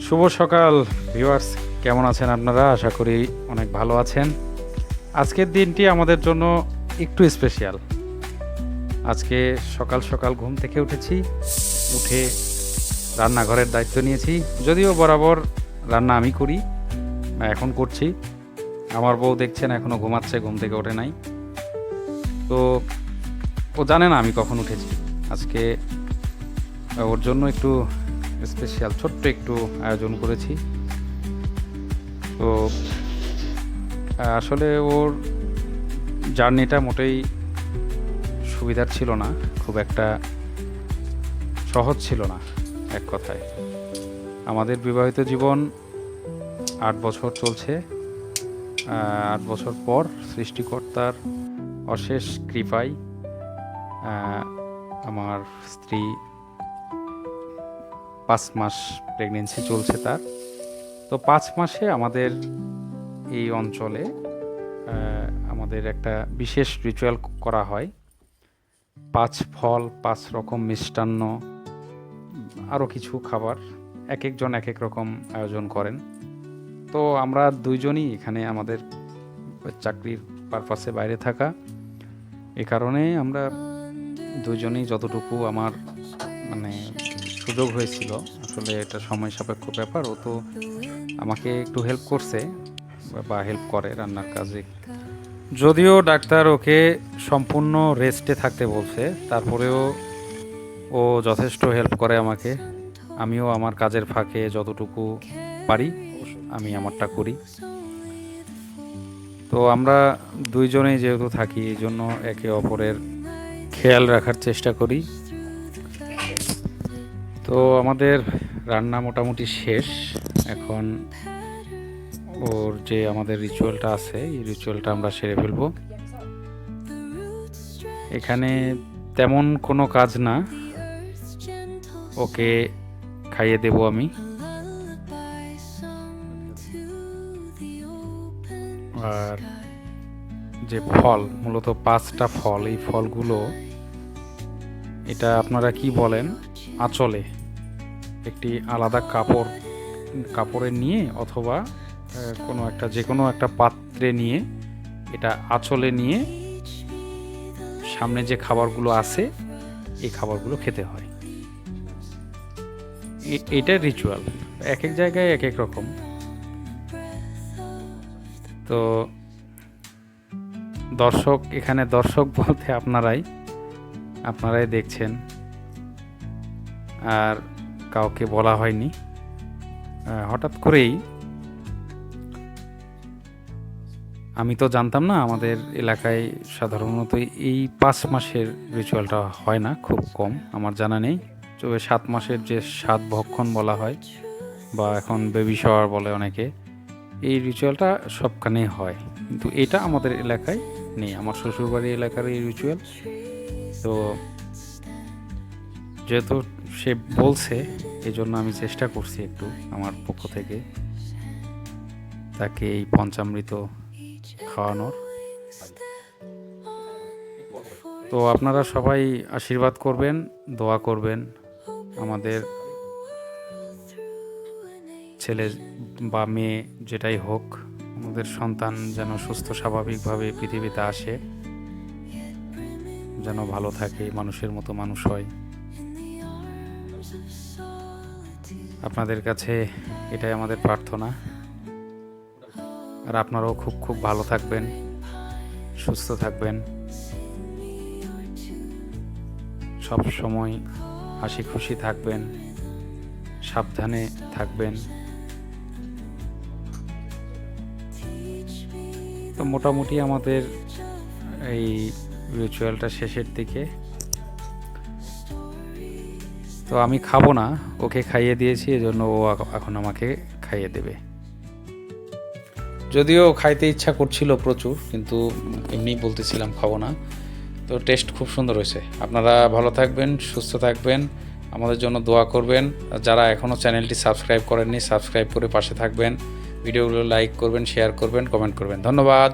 শুভ সকাল ভিউয়ার্স, কেমন আছেন আপনারা? আশা করি অনেক ভালো আছেন। আজকের দিনটি আমাদের জন্য একটু স্পেশাল। আজকে সকাল সকাল ঘুম থেকে উঠেছি, উঠে রান্নাঘরের দায়িত্ব নিয়েছি। যদিও বরাবর রান্না আমি করি, এখন করছি। আমার বউ দেখছেন এখনও ঘুমাচ্ছে, ঘুম থেকে ওঠে নাই। তো ও জানে না আমি কখন উঠেছি। আজকে ওর জন্য একটু স্পেশাল ছোট্ট একটু আয়োজন করেছি। তো আসলে ওর জার্নিটা মোটেই সুবিধার ছিল না, খুব একটা সহজ ছিল না। এক কথায় আমাদের বিবাহিত জীবন 8 বছর চলছে। 8 বছর পর সৃষ্টিকর্তার অশেষ কৃপায় আমার স্ত্রী 5 মাস প্রেগনেন্সি চলছে তার। তো 5 মাসে আমাদের এই অঞ্চলে আমাদের একটা বিশেষ রিচুয়াল করা হয়। 5 ফল, 5 রকম মিষ্টান্ন, আরও কিছু খাবার, এক একজন এক এক রকম আয়োজন করেন। তো আমরা দুইজনই এখানে আমাদের চাকরির পারপাসে বাইরে থাকা, এ কারণে আমরা দুইজনেই যতটুকু আমার মানে সুযোগ হয়েছিল, আসলে এটা সময় সাপেক্ষ ব্যাপার। ও তো আমাকে একটু হেল্প করছে বা হেল্প করে রান্নার কাজে। যদিও ডাক্তার ওকে সম্পূর্ণ রেস্টে থাকতে বলছে, তারপরেও ও যথেষ্ট হেল্প করে আমাকে। আমিও আমার কাজের ফাঁকে যতটুকু পারি আমি আমারটা করি। তো আমরা দুইজনেই যেহেতু থাকি, এই জন্য একে অপরের খেয়াল রাখার চেষ্টা করি। তো আমাদের রান্না মোটামুটি শেষ। এখন ওর যে আমাদের রিচুয়ালটা আছে, এই রিচুয়ালটা আমরা সেরে ফেলবো। এখানে তেমন কোনো কাজ না, ওকে খাইয়ে দেব আমি। আর যে ফল, মূলত 5টা ফল, এই ফলগুলো এটা আপনারা কি বলেন, আঁচলে একটি আলাদা কাপড়ে নিয়ে অথবা কোনো একটা যে কোনো একটা পাত্রে নিয়ে, এটা আঁচলে নিয়ে সামনে যে খাবারগুলো আছে এই খাবারগুলো খেতে হয়। এটা রিচুয়াল, এক এক জায়গায় এক এক রকম। তো এখানে দর্শক বলতে আপনারাই দেখছেন, আর কাউকে বলা হয়নি। হঠাৎ করেই, আমি তো জানতাম না, আমাদের এলাকায় সাধারণত এই 5 মাসের রিচুয়ালটা হয় না, খুব কম, আমার জানা নেই। তবে 7 মাসের যে 7 ভক্ষণ বলা হয় বা এখন বেবি শাওয়ার বলে অনেকে, এই রিচুয়ালটা সবখানেই হয়, কিন্তু এটা আমাদের এলাকায় নেই, আমার শ্বশুরবাড়ি এলাকার এই রিচুয়াল। তো যেহেতু সে বলছে, এই জন্য আমি চেষ্টা করছি একটু আমার পক্ষ থেকে তাকে এই পঞ্চামৃত খাওয়ানোর। তো আপনারা সবাই আশীর্বাদ করবেন, দোয়া করবেন, আমাদের ছেলে বা মেয়ে যেটাই হোক, আমাদের সন্তান যেন সুস্থ স্বাভাবিকভাবে পৃথিবীতে আসে, যেন ভালো থাকে, মানুষের মতো মানুষ হয়। আপনাদের কাছে এটাই আমাদের প্রার্থনা। আর আপনারাও খুব খুব ভালো থাকবেন, সুস্থ থাকবেন, সব সময় হাসি খুশি থাকবেন, সাবধানে থাকবেন। তো মোটামুটি আমাদের এই রিচুয়ালটা শেষের দিকে। তো আমি খাবো না, ওকে খাইয়ে দিয়েছি, এজন্য ও এখন আমাকে খাইয়ে দেবে। যদিও খাইতে ইচ্ছা করছিল প্রচুর, কিন্তু এমনি বলতেছিলাম খাবো না। তো টেস্ট খুব সুন্দর হয়েছে। আপনারা ভালো থাকবেন, সুস্থ থাকবেন, আমাদের জন্য দোয়া করবেন। যারা এখনও চ্যানেলটি সাবস্ক্রাইব করেননি, সাবস্ক্রাইব করে পাশে থাকবেন। ভিডিওগুলো লাইক করবেন, শেয়ার করবেন, কমেন্ট করবেন। ধন্যবাদ।